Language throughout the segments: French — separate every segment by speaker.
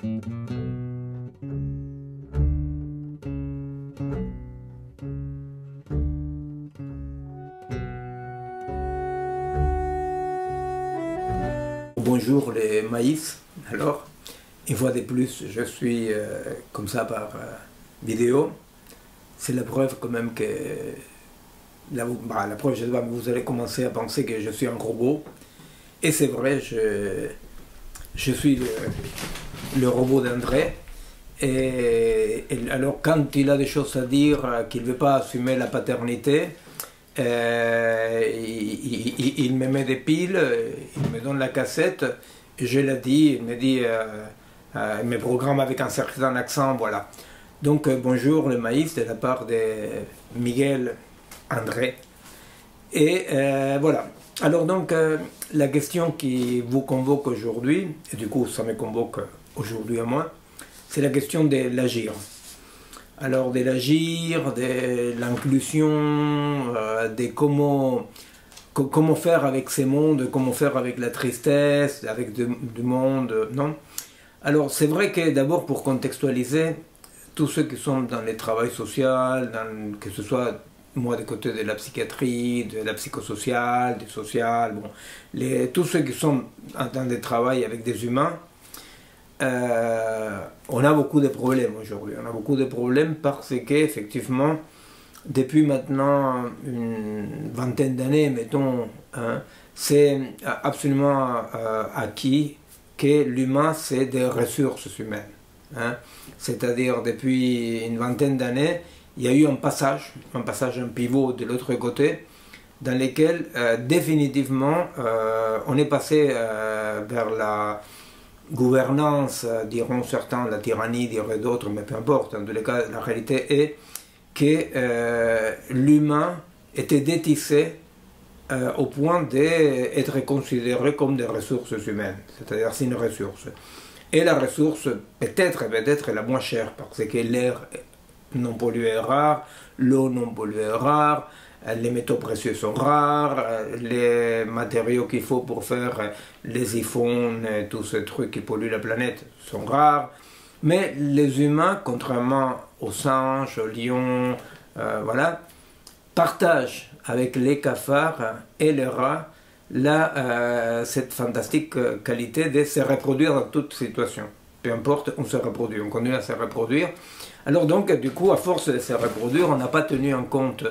Speaker 1: Bonjour les maïs. Alors, une fois de plus, je suis comme ça par vidéo. C'est la preuve quand même que... la preuve, je sais pas, vous allez commencer à penser que je suis un robot. Et c'est vrai, je suis le robot d'André. Et alors, quand il a des choses à dire, qu'il ne veut pas assumer la paternité, il me met des piles, il me donne la cassette, je l'ai dit, il me dit, il me programme avec un certain accent, voilà. Donc bonjour le maïs de la part de Miguel André. Et voilà. Alors donc la question qui vous convoque aujourd'hui, et du coup ça me convoque aujourd'hui à moi, c'est la question de l'agir. Alors de l'agir, de l'inclusion, de comment faire avec ces mondes, comment faire avec la tristesse, avec du monde, non? Alors c'est vrai que d'abord pour contextualiser, tous ceux qui sont dans le travail social, que ce soit moi du côté de la psychiatrie, de la psychosociale, du social, bon, tous ceux qui sont dans des travails avec des humains, on a beaucoup de problèmes aujourd'hui. On a beaucoup de problèmes parce qu'effectivement, depuis maintenant une vingtaine d'années, mettons, hein, c'est absolument acquis que l'humain, c'est des ressources humaines. Hein. C'est-à-dire, depuis une vingtaine d'années, il y a eu un passage, un pivot de l'autre côté, dans lequel définitivement on est passé vers la gouvernance, diront certains, la tyrannie, diraient d'autres, mais peu importe. En tous les cas, la réalité est que l'humain était détissé au point d'être considéré comme des ressources humaines, c'est-à-dire c'est une ressource. Et la ressource peut-être la moins chère, parce que l'air non pollué est rare, l'eau non polluée est rare, les métaux précieux sont rares, les matériaux qu'il faut pour faire les iPhones, tous ces trucs qui polluent la planète sont rares. Mais les humains, contrairement aux singes, aux lions, voilà, partagent avec les cafards et les rats cette fantastique qualité de se reproduire dans toute situation. Peu importe, on se reproduit, on continue à se reproduire. Alors donc, du coup, à force de se reproduire, on n'a pas tenu en compte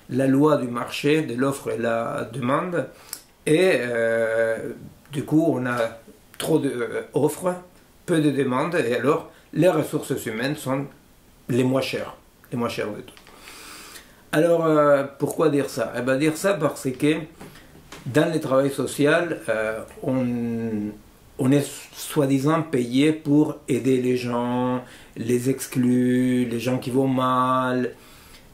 Speaker 1: la loi du marché, de l'offre et la demande, et du coup, on a trop d'offres, peu de demandes, et alors les ressources humaines sont les moins chères de tout. Alors, pourquoi dire ça? Eh bien, dire ça parce que dans le travail social, on est soi-disant payé pour aider les gens, les exclus, les gens qui vont mal.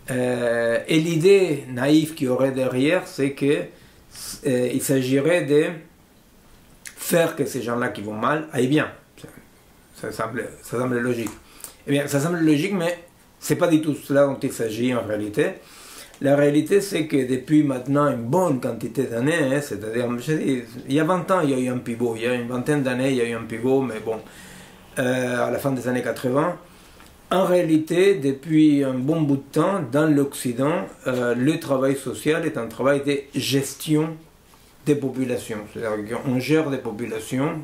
Speaker 1: Et l'idée naïve qu'il y aurait derrière, c'est qu'il s'agirait de faire que ces gens-là qui vont mal aillent bien. Ça semble logique. Eh bien, ça semble logique, mais ce n'est pas du tout cela dont il s'agit en réalité. La réalité, c'est que depuis maintenant une bonne quantité d'années, hein, c'est-à-dire, il y a 20 ans, il y a eu un pivot, il y a une vingtaine d'années, il y a eu un pivot, mais bon, à la fin des années 80, en réalité, depuis un bon bout de temps, dans l'Occident, le travail social est un travail de gestion des populations. C'est-à-dire qu'on gère des populations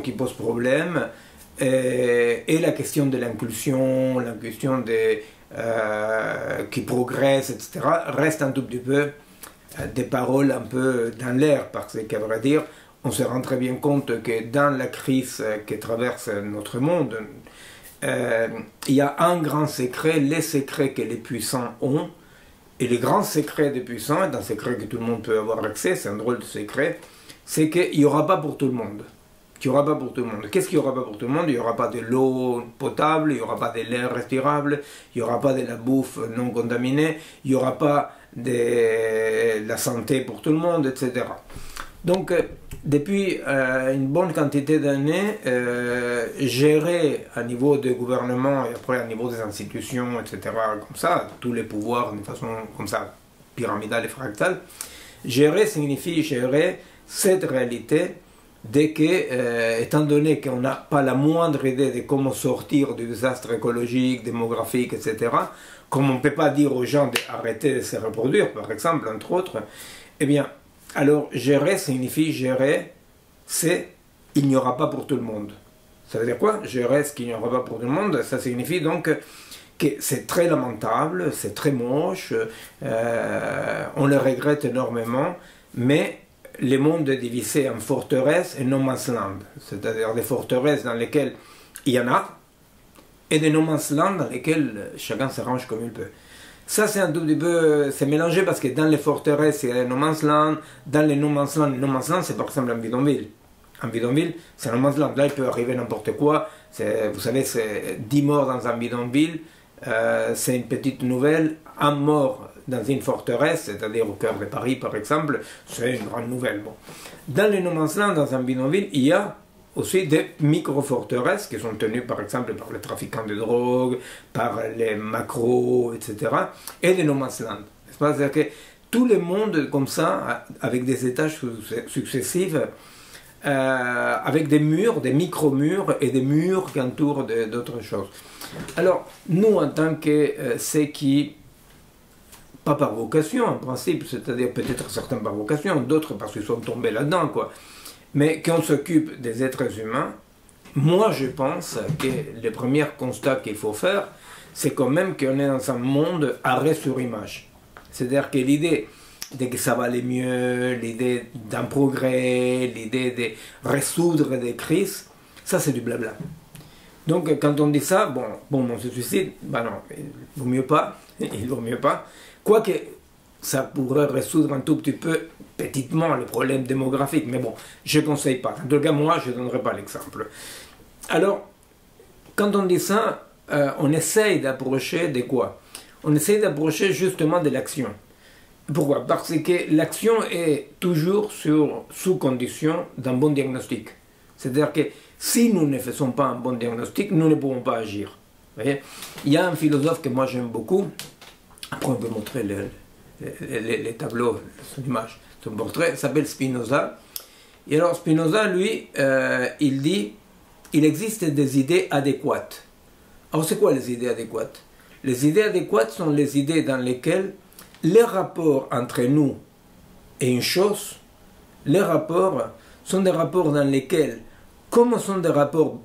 Speaker 1: qui posent problème, et la question de l'inclusion, la question des... qui progressent, etc., reste un tout petit peu des paroles un peu dans l'air, parce qu'à vrai dire, on se rend très bien compte que dans la crise qui traverse notre monde, il y a un grand secret, les secrets que les puissants ont, et le grand secret des puissants, est un secret que tout le monde peut avoir accès, c'est un drôle de secret, c'est qu'il n'y aura pas pour tout le monde. Il n'y aura pas pour tout le monde. Qu'est-ce qu'il n'y aura pas pour tout le monde? Il n'y aura pas de l'eau potable, il n'y aura pas de l'air respirable, il n'y aura pas de la bouffe non contaminée, il n'y aura pas de la santé pour tout le monde, etc. Donc, depuis une bonne quantité d'années, gérer à niveau du gouvernement et après à niveau des institutions, etc., comme ça, tous les pouvoirs de façon comme ça, pyramidale et fractale, gérer signifie gérer cette réalité dès que, étant donné qu'on n'a pas la moindre idée de comment sortir du désastre écologique, démographique, etc., comme on ne peut pas dire aux gens d'arrêter de se reproduire, par exemple, entre autres, eh bien, alors gérer signifie gérer, c'est il n'y aura pas pour tout le monde. Ça veut dire quoi? Gérer ce qu'il n'y aura pas pour tout le monde, ça signifie donc que c'est très lamentable, c'est très moche, on le regrette énormément, mais le monde est divisé en forteresses et no man's land, c'est-à-dire des forteresses dans lesquelles il y en a, et des no man's land dans lesquelles chacun s'arrange comme il peut. Ça c'est un tout petit peu, c'est mélangé parce que dans les forteresses il y a les no man's land, dans les no man's land c'est par exemple un bidonville. Un bidonville, c'est un no man's land, là il peut arriver n'importe quoi, vous savez c'est 10 morts dans un bidonville, c'est une petite nouvelle, un mort dans une forteresse, c'est-à-dire au cœur de Paris par exemple, c'est une grande nouvelle. Bon. Dans les no man's land, dans un bidonville, il y a aussi des micro-forteresses qui sont tenues par exemple par les trafiquants de drogue, par les macros, etc. et des no man's land. C'est-à-dire que tout le monde comme ça, avec des étages successifs, avec des murs, des micro-murs et des murs qui entourent d'autres choses. Alors, nous en tant que ceux qui, pas par vocation en principe, c'est-à-dire peut-être certains par vocation, d'autres parce qu'ils sont tombés là-dedans, quoi, mais qu'on s'occupe des êtres humains, moi je pense que le premier constat qu'il faut faire, c'est quand même qu'on est dans un monde arrêt sur image. C'est-à-dire que l'idée de que ça va aller mieux, l'idée d'un progrès, l'idée de résoudre des crises, ça c'est du blabla. Donc quand on dit ça, bon on se suicide, ben non, il vaut mieux pas, quoique ça pourrait résoudre un tout petit peu, petitement, le problème démographique, mais bon, je ne conseille pas. En tout cas, moi, je ne donnerai pas l'exemple. Alors, quand on dit ça, on essaye d'approcher de quoi? On essaye d'approcher justement de l'action. Pourquoi? Parce que l'action est toujours sous condition d'un bon diagnostic. C'est-à-dire que si nous ne faisons pas un bon diagnostic, nous ne pourrons pas agir. Vous voyez? Il y a un philosophe que moi j'aime beaucoup, après on peut montrer les tableaux, son image, son portrait, il s'appelle Spinoza. Et alors Spinoza, lui, il dit, il existe des idées adéquates. Alors c'est quoi les idées adéquates? Les idées adéquates sont les idées dans lesquelles les rapports entre nous et une chose, les rapports sont des rapports dans lesquels, comme ce sont des rapports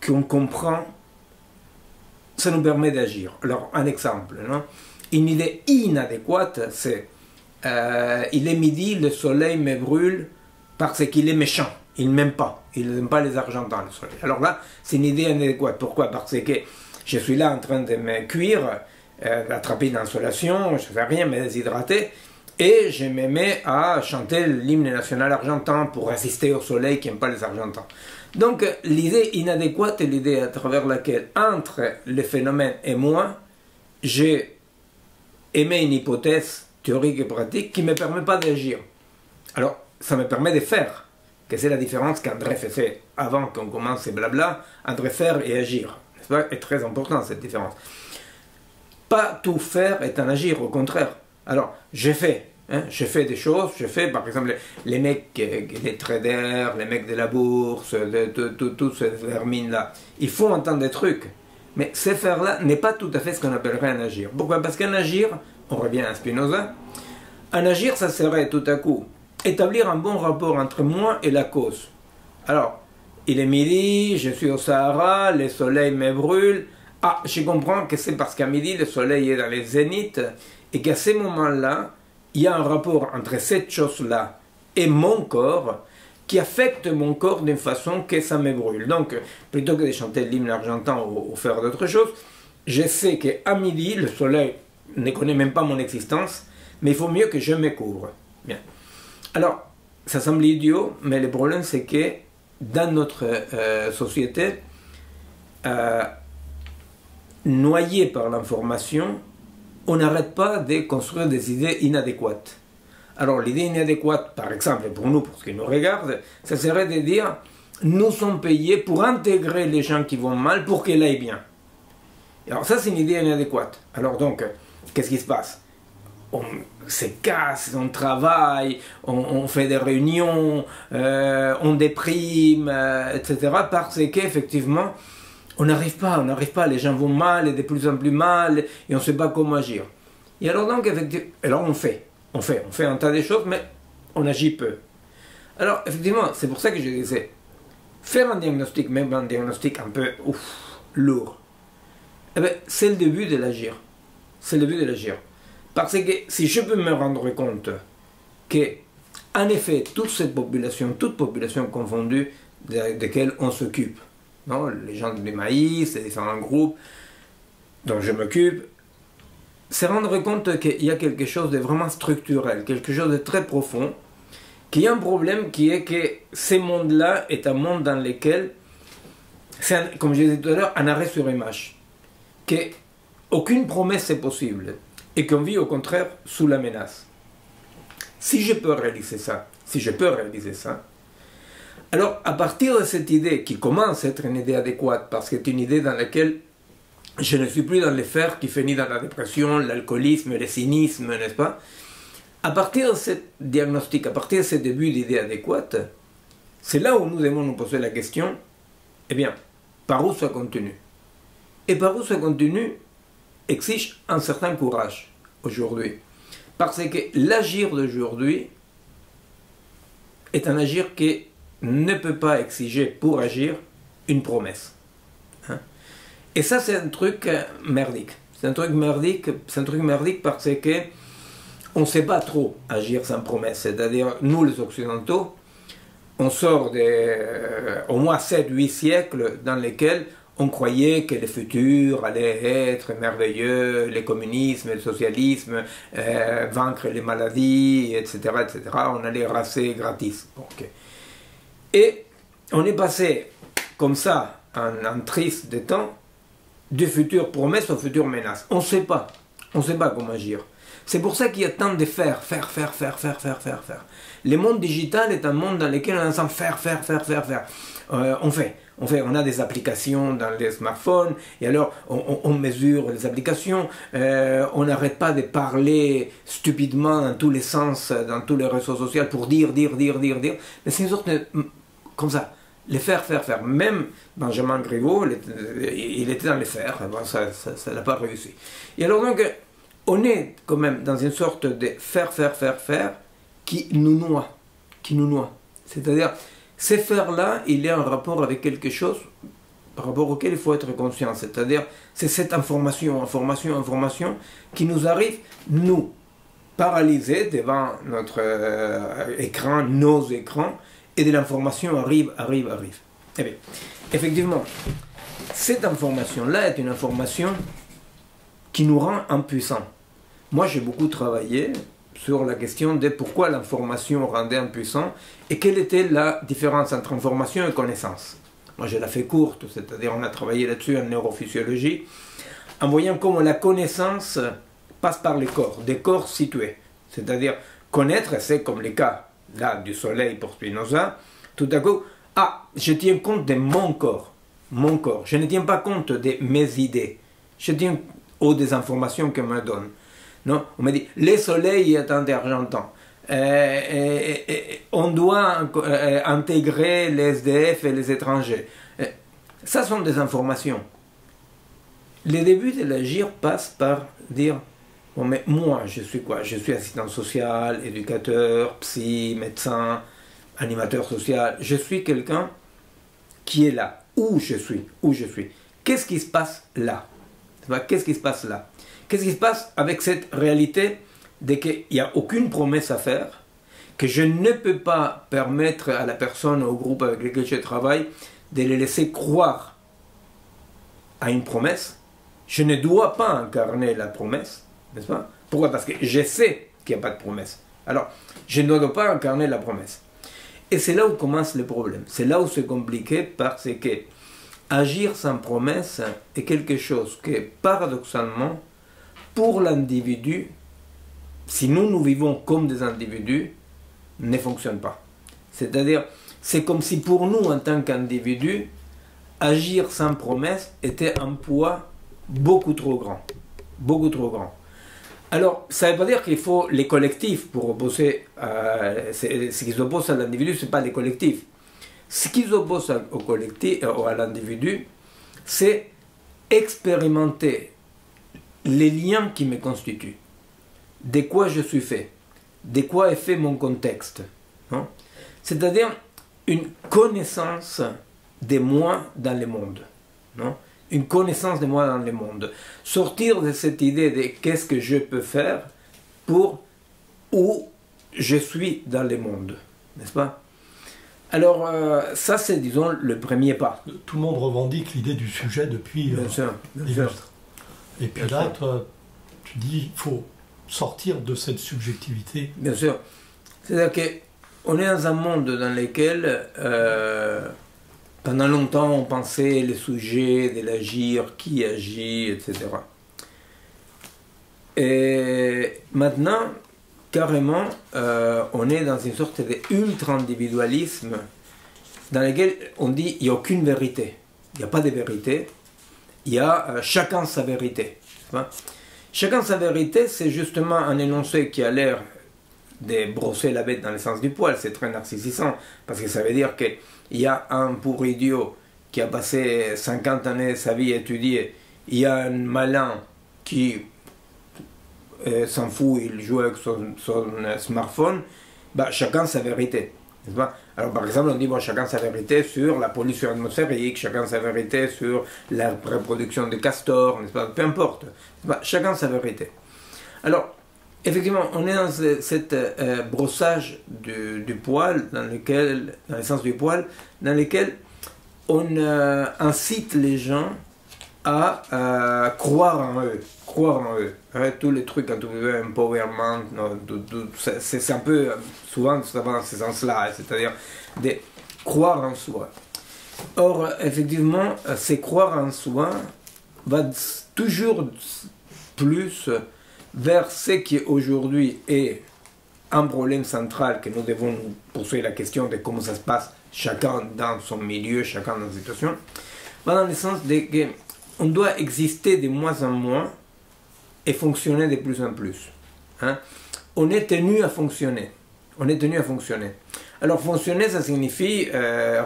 Speaker 1: qu'on comprend, ça nous permet d'agir. Alors un exemple, non? Une idée inadéquate, c'est il est midi, le soleil me brûle parce qu'il est méchant, il ne m'aime pas, il n'aime pas les Argentins, le soleil. Alors là, c'est une idée inadéquate. Pourquoi? Parce que je suis là en train de me cuire, d'attraper une insolation, je ne fais rien, me déshydrater, et je me mets à chanter l'hymne national argentin pour résister au soleil qui n'aime pas les Argentins. Donc l'idée inadéquate est l'idée à travers laquelle, entre le phénomène et moi, j'ai émet une hypothèse théorique et pratique qui ne me permet pas d'agir. Alors, ça me permet de faire, que c'est la différence qu'André faisait avant qu'on commence ces blabla, entre faire et agir. C'est très important cette différence. Pas tout faire est un agir, au contraire. Alors, je fais des choses, je fais par exemple les mecs, les traders, les mecs de la bourse, tous ces vermines-là, ils font un tas de trucs. Mais ces faire-là n'est pas tout à fait ce qu'on appellerait un agir. Pourquoi? Parce qu'un agir, on revient à Spinoza, un agir, ça serait tout à coup établir un bon rapport entre moi et la cause. Alors, il est midi, je suis au Sahara, le soleil me brûle. Ah, je comprends que c'est parce qu'à midi, le soleil est dans les zéniths et qu'à ce moment-là, il y a un rapport entre cette chose-là et mon corps qui affecte mon corps d'une façon que ça me brûle. Donc, plutôt que de chanter l'hymne argentin ou faire d'autres choses, je sais qu'à midi, le soleil ne connaît même pas mon existence, mais il faut mieux que je me couvre. Bien. Alors, ça semble idiot, mais le problème c'est que dans notre société, noyé par l'information, on n'arrête pas de construire des idées inadéquates. Alors l'idée inadéquate, par exemple, pour nous, pour ce qui nous regarde, ça serait de dire, nous sommes payés pour intégrer les gens qui vont mal pour qu'ils aillent bien. Alors ça c'est une idée inadéquate. Alors donc, qu'est-ce qui se passe? on se casse, on travaille, on fait des réunions, on déprime, etc. Parce qu'effectivement, on n'arrive pas, les gens vont mal et de plus en plus mal et on ne sait pas comment agir. Et alors donc, effectivement, alors on fait un tas de choses, mais on agit peu. Alors, effectivement, c'est pour ça que je disais, faire un diagnostic, même un diagnostic un peu lourd, eh bien, c'est le début de l'agir. C'est le début de l'agir. Parce que si je peux me rendre compte que, en effet, toute population confondue, desquelles on s'occupe, non, les gens du maïs, les différents groupes dont je m'occupe, c'est rendre compte qu'il y a quelque chose de vraiment structurel, quelque chose de très profond, qu'il y a un problème qui est que ce monde-là est un monde dans lequel, c'est, comme je disais tout à l'heure, un arrêt sur image. Qu'aucune promesse est possible et qu'on vit au contraire sous la menace. Si je peux réaliser ça, alors à partir de cette idée qui commence à être une idée adéquate, parce que c'est une idée dans laquelle je ne suis plus dans les fers qui finit dans la dépression, l'alcoolisme, le cynisme, n'est-ce pas? À partir de ce diagnostic, à partir de ce début d'idée adéquate, c'est là où nous devons nous poser la question, eh bien, par où ça continue? Et par où ça continue exige un certain courage aujourd'hui. Parce que l'agir d'aujourd'hui est un agir qui ne peut pas exiger pour agir une promesse. Hein? Et ça, c'est un truc merdique. C'est un truc merdique parce que on ne sait pas trop agir sans promesse. C'est-à-dire, nous les Occidentaux, on sort au moins 7-8 siècles dans lesquels on croyait que le futur allait être merveilleux, le communisme, le socialisme, vaincre les maladies, etc., etc. On allait raser gratis. Okay. Et on est passé comme ça, en triste de temps, du futur promesse au futur menace. On ne sait pas comment agir. C'est pour ça qu'il y a tant de faire. Le monde digital est un monde dans lequel on entend faire. On a des applications dans les smartphones, et alors on mesure les applications, on n'arrête pas de parler stupidement dans tous les sens, dans tous les réseaux sociaux pour dire. Mais c'est une sorte de... comme ça, les faire. Même Benjamin Griveaux, il était dans les faire, bon, ça n'a pas réussi. Et alors donc, on est quand même dans une sorte de faire qui nous noie. C'est-à-dire, ces faire-là, il y a un rapport avec quelque chose par rapport auquel il faut être conscient. C'est-à-dire, c'est cette information qui nous arrive, nous, paralysés devant notre écran, nos écrans, et de l'information arrive. Eh bien, effectivement, cette information-là est une information qui nous rend impuissants. Moi, j'ai beaucoup travaillé sur la question de pourquoi l'information rendait impuissant et quelle était la différence entre information et connaissance. Moi, je l'ai fait courte, c'est-à-dire on a travaillé là-dessus en neurophysiologie, en voyant comment la connaissance passe par les corps, des corps situés. C'est-à-dire, connaître, c'est comme les cas là du soleil pour Spinoza, tout à coup, je tiens compte de mon corps. Je ne tiens pas compte de mes idées. Je tiens aux des informations qu'on me donne. Non, on me dit, le soleil est argentin. On doit intégrer les SDF et les étrangers. Ça sont des informations. Le début de l'agir passe par dire, bon, mais moi, je suis quoi? Je suis assistant social, éducateur, psy, médecin, animateur social. Je suis quelqu'un qui est là. Où je suis? Qu'est-ce qui se passe là? Qu'est-ce qui se passe là? Qu'est-ce qui se passe avec cette réalité de qu'il n'y a aucune promesse à faire, que je ne peux pas permettre à la personne, au groupe avec lequel je travaille, de les laisser croire à une promesse? Je ne dois pas incarner la promesse, n'est-ce pas? Pourquoi? Parce que je sais qu'il n'y a pas de promesse. Alors, je ne dois pas incarner la promesse. Et c'est là où commence le problème. C'est là où c'est compliqué parce que agir sans promesse est quelque chose que, paradoxalement, pour l'individu, si nous vivons comme des individus, ne fonctionne pas. C'est-à-dire, c'est comme si pour nous, en tant qu'individus, agir sans promesse était un poids beaucoup trop grand. Alors, ça ne veut pas dire qu'il faut les collectifs pour opposer. Ce qui s'oppose à l'individu, ce n'est pas les collectifs. Ce qui s'oppose au collectif, à l'individu, c'est expérimenter les liens qui me constituent, de quoi je suis fait, de quoi est fait mon contexte. C'est-à-dire une connaissance de moi dans le monde. Non? Une connaissance de moi dans le monde. Sortir de cette idée de qu'est-ce que je peux faire pour où je suis dans le monde. N'est-ce pas? Alors, ça, c'est, disons, le premier pas.
Speaker 2: Tout le monde revendique l'idée du sujet depuis
Speaker 1: bien sûr.
Speaker 2: Et puis bien là, sûr. Toi, tu dis il faut sortir de cette subjectivité.
Speaker 1: Bien sûr. C'est-à-dire qu'on est dans un monde dans lequel, pendant longtemps, on pensait les sujets de l'agir, qui agit, etc. Et maintenant, carrément, on est dans une sorte d'ultra-individualisme dans lequel on dit qu'il n'y a aucune vérité. Il n'y a pas de vérité. Il y a chacun sa vérité. Chacun sa vérité, c'est justement un énoncé qui a l'air de brosser la bête dans le sens du poil. C'est très narcissisant, parce que ça veut dire qu'il y a un pauvre idiot qui a passé 50 années de sa vie à étudier. Il y a un malin qui s'en fout, il joue avec son smartphone. Chacun sa vérité. Alors par exemple, on dit chacun sa vérité sur la pollution atmosphérique, chacun sa vérité sur la reproduction des castors, n'est-ce pas? Peu importe. Chacun sa vérité. Alors, effectivement, on est dans cet brossage du poil, dans le sens du poil, dans lequel on incite les gens à croire en eux. Tous les trucs, quand tu veux, empowerment, c'est un peu, souvent, ça va dans ce sens-là, c'est-à-dire de croire en soi. Or, effectivement, c'est croire en soi va toujours plus vers ce qui aujourd'hui est un problème central que nous devons poursuivre la question de comment ça se passe, chacun dans son milieu, chacun dans sa situation, va dans le sens de qu'on doit exister de moins en moins et fonctionner de plus en plus. On est tenu à fonctionner. Alors fonctionner, ça signifie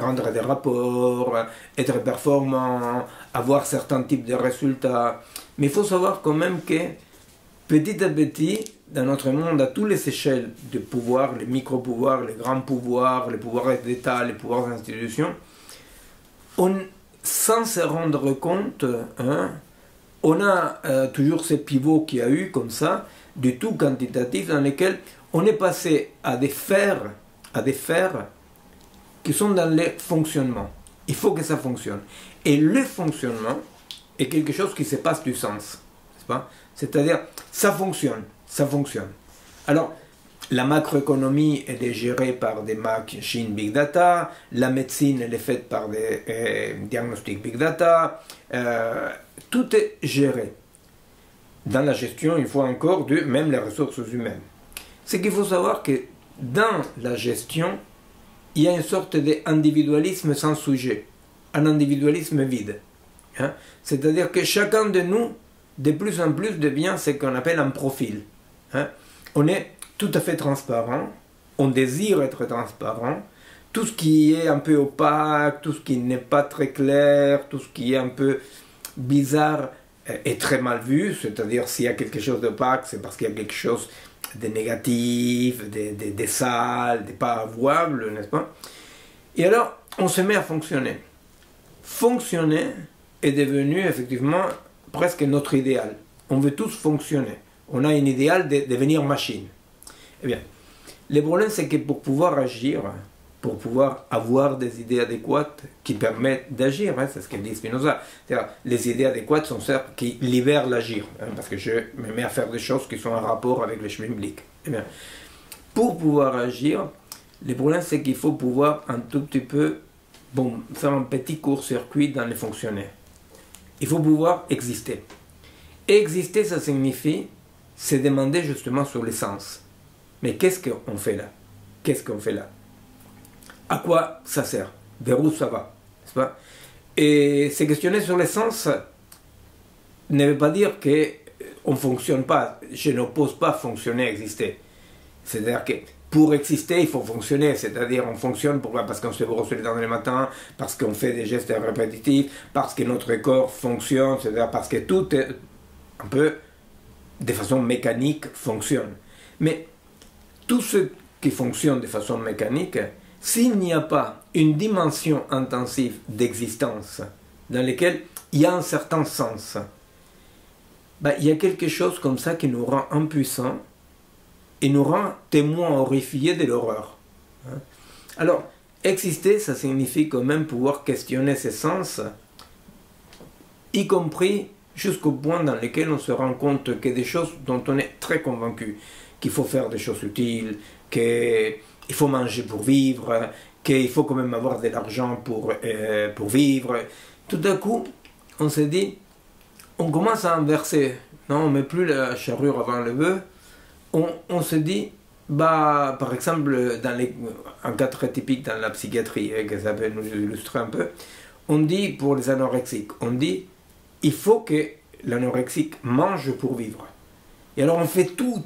Speaker 1: rendre des rapports, être performant, avoir certains types de résultats. Mais il faut savoir quand même que petit à petit, dans notre monde, à toutes les échelles de pouvoir, les micro-pouvoirs, les grands pouvoirs, les pouvoirs d'État, les pouvoirs d'institutions, sans se rendre compte, on a toujours ces pivots qu'il y a eu comme ça, du tout quantitatif, dans lesquels on est passé à des fers qui sont dans le fonctionnement. Il faut que ça fonctionne. Et le fonctionnement est quelque chose qui se passe du sens. C'est-à-dire, ça fonctionne. Alors, la macroéconomie, elle est gérée par des machines big data, la médecine, elle est faite par des diagnostics big data, tout est géré. Dans la gestion, il faut encore même les ressources humaines. C'est qu'il faut savoir que dans la gestion, il y a une sorte d'individualisme sans sujet, un individualisme vide. C'est-à-dire que chacun de nous, de plus en plus, devient ce qu'on appelle un profil. On est tout à fait transparent, on désire être transparent, tout ce qui est un peu opaque, tout ce qui n'est pas très clair, tout ce qui est un peu bizarre est très mal vu, c'est-à-dire s'il y a quelque chose d'opaque, c'est parce qu'il y a quelque chose de négatif, de sale, de pas avouable, n'est-ce pas? Et alors, on se met à fonctionner. Fonctionner est devenu effectivement presque notre idéal. On veut tous fonctionner. On a un idéal de devenir machine. Eh bien, le problème c'est que pour pouvoir agir, pour pouvoir avoir des idées adéquates qui permettent d'agir, c'est ce que dit Spinoza, c'est-à-dire les idées adéquates sont celles qui libèrent l'agir, parce que je me mets à faire des choses qui sont en rapport avec le schmilblick. Eh bien, pour pouvoir agir, le problème c'est qu'il faut pouvoir un tout petit peu faire un petit court-circuit dans les fonctionnaires. Il faut pouvoir exister. Exister, ça signifie se demander justement sur l'essence. Mais qu'est-ce qu'on fait là? À quoi ça sert? Vers où ça va? N'est-ce pas? Et se questionner sur l'essence ne veut pas dire on ne fonctionne pas. Je n'oppose pas fonctionner, exister. C'est-à-dire que pour exister, il faut fonctionner. C'est-à-dire, on fonctionne pourquoi? Parce qu'on se brosse les dents le matin, parce qu'on fait des gestes répétitifs, parce que notre corps fonctionne, c'est-à-dire parce que tout est un peu de façon mécanique fonctionne. Mais tout ce qui fonctionne de façon mécanique, s'il n'y a pas une dimension intensive d'existence dans laquelle il y a un certain sens, ben, il y a quelque chose comme ça qui nous rend impuissants et nous rend témoins horrifiés de l'horreur. Alors, exister, ça signifie quand même pouvoir questionner ses sens, y compris jusqu'au point dans lequel on se rend compte que des choses dont on est très convaincu, qu'il faut faire des choses utiles, qu'il faut manger pour vivre, qu'il faut quand même avoir de l'argent pour vivre. Tout à coup, on se dit, on commence à inverser. Non, on ne met plus la charrue avant le bœuf. On se dit, bah, par exemple, un cas très typique dans la psychiatrie, que ça peut nous illustrer un peu, on dit pour les anorexiques, on dit, il faut que l'anorexique mange pour vivre. Et alors on fait tout,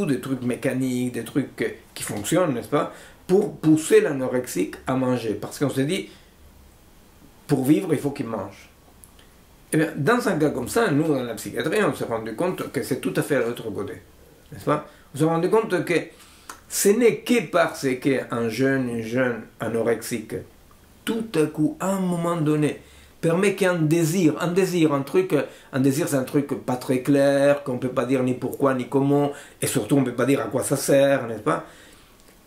Speaker 1: des trucs mécaniques, des trucs qui fonctionnent, n'est-ce pas, pour pousser l'anorexique à manger. Parce qu'on se dit, pour vivre, il faut qu'il mange. Et bien, dans un cas comme ça, nous, dans la psychiatrie, on s'est rendu compte que c'est tout à fait à l'autre côté. N'est-ce pas? On s'est rendu compte que ce n'est que parce qu'un jeune, une jeune anorexique, tout à coup, à un moment donné, permet qu'un désir, un désir c'est un truc pas très clair, qu'on ne peut pas dire ni pourquoi ni comment, et surtout on ne peut pas dire à quoi ça sert, n'est-ce pas?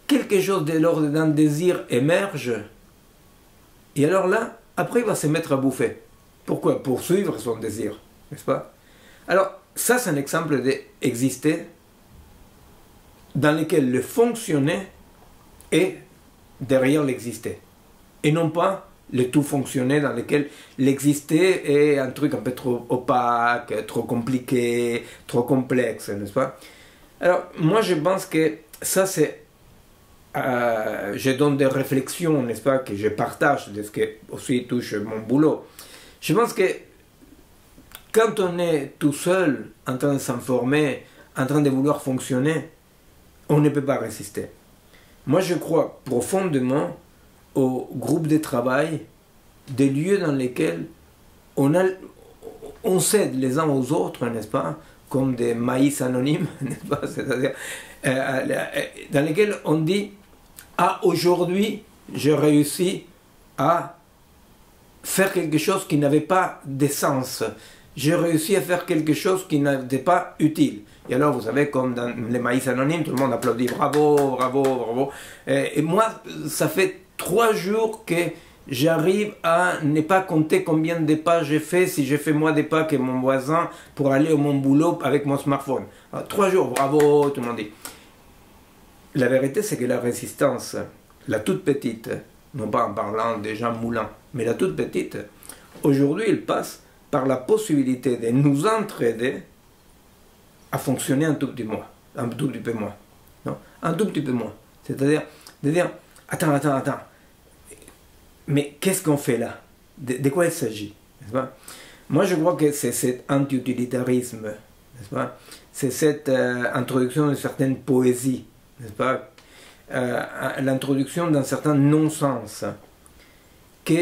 Speaker 1: Quelque chose de l'ordre d'un désir émerge, et alors là, après il va se mettre à bouffer. Pourquoi? Pour suivre son désir, n'est-ce pas? Alors, ça c'est un exemple d'exister dans lequel le fonctionner est derrière l'exister, et non pas le tout fonctionner dans lequel l'exister est un truc un peu trop opaque, trop compliqué, trop complexe, n'est-ce pas? Alors, moi je pense que ça c'est... je donne des réflexions, n'est-ce pas, que je partage de ce qui aussi touche mon boulot. Je pense que quand on est tout seul, en train de s'informer, en train de vouloir fonctionner, on ne peut pas résister. Moi je crois profondément au groupe de travail, des lieux dans lesquels on s'aide les uns aux autres, n'est-ce pas, comme des maïs anonymes, n'est-ce pas, c'est-à-dire dans lesquels on dit « Ah, aujourd'hui, j'ai réussi à faire quelque chose qui n'avait pas de sens. J'ai réussi à faire quelque chose qui n'était pas utile. » Et alors, vous savez, comme dans les maïs anonymes, tout le monde applaudit « Bravo, bravo, bravo ». Et moi, ça fait 3 jours que j'arrive à ne pas compter combien de pas j'ai fait, si j'ai fait moins de pas que mon voisin pour aller au mon boulot avec mon smartphone. Alors, 3 jours, bravo, tout le monde dit. La vérité, c'est que la résistance, la toute petite, non pas en parlant des gens moulants, mais la toute petite, aujourd'hui, elle passe par la possibilité de nous entraider à fonctionner un tout petit peu moins. Non, un tout petit peu moins. C'est-à-dire de dire, attends, mais qu'est-ce qu'on fait là? De quoi il s'agit? Moi, je crois que c'est cet anti-utilitarisme, n'est-ce pas? C'est cette introduction d'une certaine poésie, n'est-ce pas? L'introduction d'un certain non-sens, qui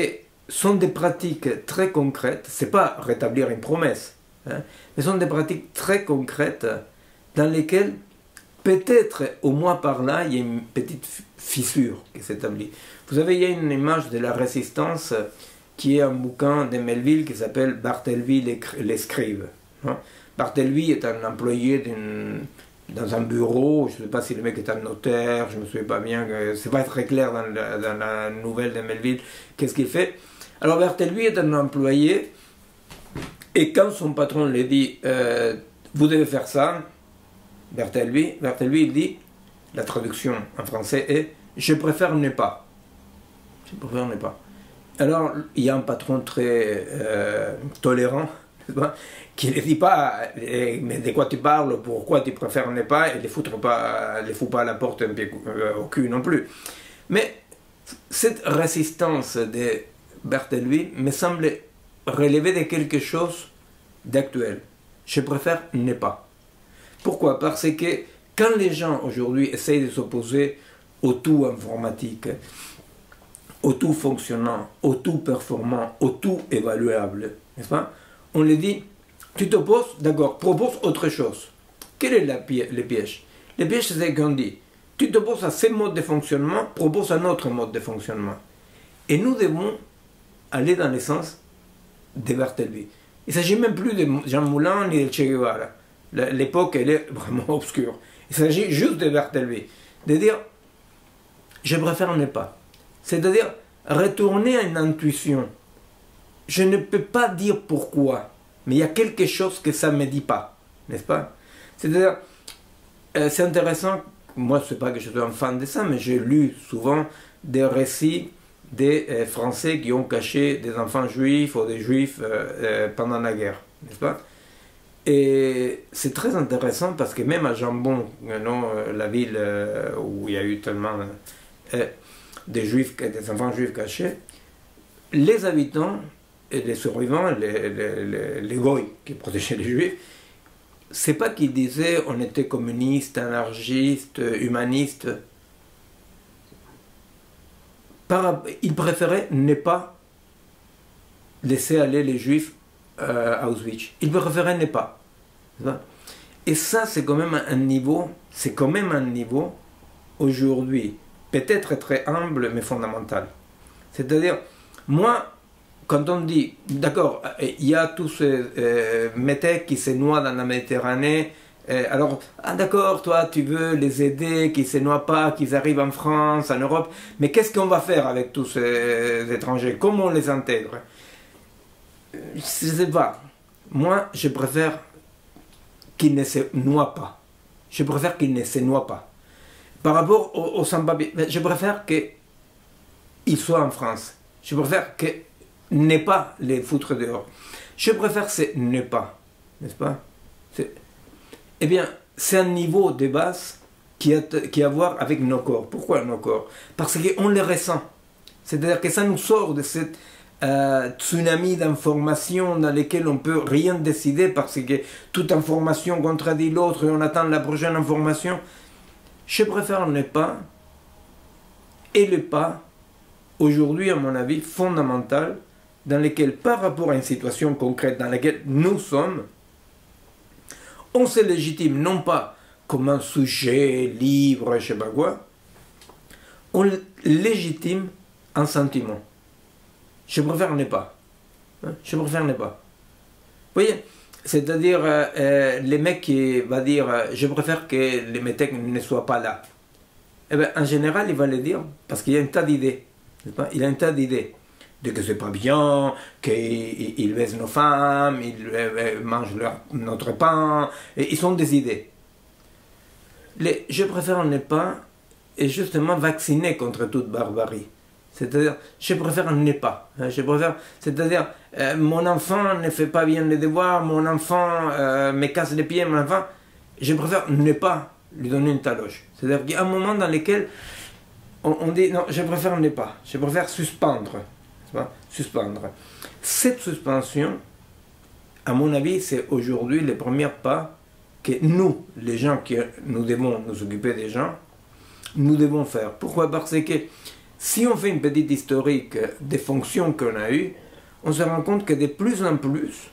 Speaker 1: sont des pratiques très concrètes. C'est pas rétablir une promesse, hein, mais sont des pratiques très concrètes dans lesquelles peut-être au moins par là il y a une petite fissure qui s'établit. Vous savez, il y a une image de la résistance qui est un bouquin de Melville qui s'appelle Barthélemy l'escrive. Hein. Barthélemy est un employé dans un bureau, je ne sais pas si le mec est un notaire, je ne me souviens pas bien, c'est pas très clair dans la nouvelle de Melville, qu'est-ce qu'il fait. Alors Barthélemy est un employé, et quand son patron lui dit vous devez faire ça, Barthélemy il dit, la traduction en français est je préfère ne pas. Je préfère ne pas. Alors il y a un patron très tolérant, qui ne dit pas mais de quoi tu parles, pourquoi tu préfères ne pas, et ne les fout pas à la porte au cul non plus. Mais cette résistance de Barthélemy me semble relever de quelque chose d'actuel. je préfère ne pas. Pourquoi? Parce que quand les gens aujourd'hui essayent de s'opposer au tout informatique, au tout fonctionnant, au tout performant, au tout évaluable, n'est-ce pas? On les dit, tu t'opposes, d'accord, propose autre chose. Quel est le piège? Le piège, c'est qu'on dit, tu t'opposes à ces modes de fonctionnement, propose un autre mode de fonctionnement. Et nous devons aller dans le sens de Barthelby. Il ne s'agit même plus de Jean Moulin ni de Che Guevara. L'époque, elle est vraiment obscure. Il s'agit juste de Barthelby. De dire, je préfère ne pas. C'est-à-dire, retourner à une intuition. Je ne peux pas dire pourquoi, mais il y a quelque chose que ça ne me dit pas. N'est-ce pas? C'est-à-dire, c'est intéressant, moi, ce n'est pas que je sois un fan de ça, mais j'ai lu souvent des récits des Français qui ont caché des enfants juifs ou des juifs pendant la guerre, n'est-ce pas? Et c'est très intéressant parce que même à Jambon, la ville où il y a eu tellement des enfants juifs cachés, les habitants et les survivants, les goïs qui protégeaient les juifs, c'est pas qu'ils disaient on était communiste, anarchiste, humaniste. Ils préféraient ne pas laisser aller les juifs à Auschwitz. Ils préféraient ne pas. Et ça, c'est quand même un niveau, aujourd'hui, peut-être très humble, mais fondamental. C'est-à-dire, moi, quand on dit, d'accord, il y a tous ces métèques qui se noient dans la Méditerranée, alors, ah d'accord, toi tu veux les aider, qu'ils ne se noient pas, qu'ils arrivent en France, en Europe, mais qu'est-ce qu'on va faire avec tous ces étrangers? Comment on les intègre? Je ne sais pas. Moi, je préfère qu'ils ne se noient pas. Je préfère qu'ils ne se noient pas. Par rapport aux sans-papiers, je préfère qu'ils soient en France. Je préfère que ne pas les foutre dehors. Je préfère c'est ne pas, n'est-ce pas? Eh bien, c'est un niveau de base qui a à voir avec nos corps. Pourquoi nos corps? Parce qu'on les ressent. C'est-à-dire que ça nous sort de cette tsunami d'informations dans lesquelles on ne peut rien décider parce que toute information contradit l'autre et on attend la prochaine information. Je préfère ne pas, et le pas, aujourd'hui, à mon avis, fondamental, dans lequel, par rapport à une situation concrète dans laquelle nous sommes, on se légitime non pas comme un sujet libre, je ne sais pas quoi, on légitime un sentiment. Je préfère ne pas. Je préfère ne pas. Vous voyez? C'est-à-dire, les mecs qui vont dire je préfère que les métèques ne soient pas là. Eh bien, en général, il va le dire parce qu'il y a un tas d'idées. Il y a un tas d'idées. De que c'est pas bien, qu'ils baissent nos femmes, ils mangent notre pain, et ils ont des idées. Je préfère ne pas, et justement vacciner contre toute barbarie. C'est-à-dire, je préfère ne pas. Je préfère, c'est-à-dire, mon enfant ne fait pas bien les devoirs, mon enfant me casse les pieds, mon enfant, je préfère ne pas lui donner une taloche. C'est-à-dire qu'il y a un moment dans lequel on dit, non, je préfère ne pas, je préfère suspendre. Suspendre. Cette suspension, à mon avis, c'est aujourd'hui le premier pas que nous, les gens qui nous devons nous occuper des gens, nous devons faire. Pourquoi? Parce que si on fait une petite historique des fonctions qu'on a eues, on se rend compte que de plus en plus,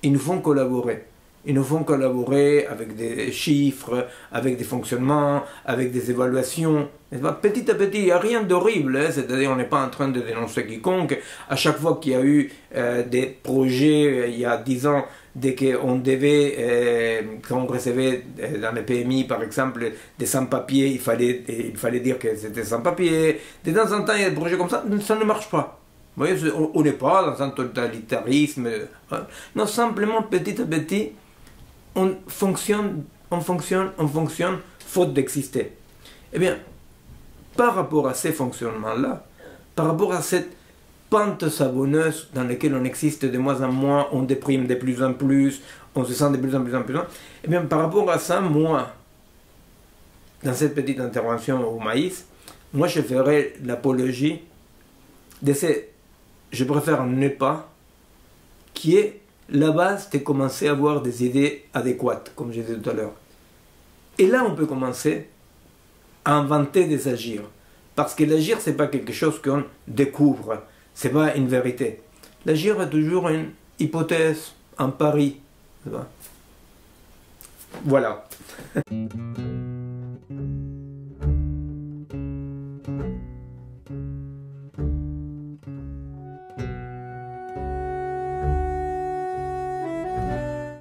Speaker 1: ils nous font collaborer. Ils nous font collaborer avec des chiffres, avec des fonctionnements, avec des évaluations. Petit à petit, il n'y a rien d'horrible, hein? C'est-à-dire on n'est pas en train de dénoncer quiconque. À chaque fois qu'il y a eu des projets, il y a 10 ans, dès qu'on devait, quand on recevait dans les PMI par exemple des sans-papiers, il fallait dire que c'était sans-papiers. De temps en temps, il y a des projets comme ça ne marche pas. Vous voyez, on n'est pas dans un totalitarisme. Hein? Non, simplement petit à petit, on fonctionne, faute d'exister. Eh bien, par rapport à ces fonctionnements-là, par rapport à cette pente savonneuse dans laquelle on existe de moins en moins, on déprime de plus en plus, on se sent de plus en plus, eh bien, par rapport à ça, moi, dans cette petite intervention au maïs, moi, je ferai l'apologie de ces, je préfère ne pas, qui est la base, c'est commencer à avoir des idées adéquates, comme j'ai dit tout à l'heure. Et là, on peut commencer à inventer des agirs. Parce que l'agir, ce n'est pas quelque chose qu'on découvre, ce n'est pas une vérité. L'agir est toujours une hypothèse, un pari. Voilà.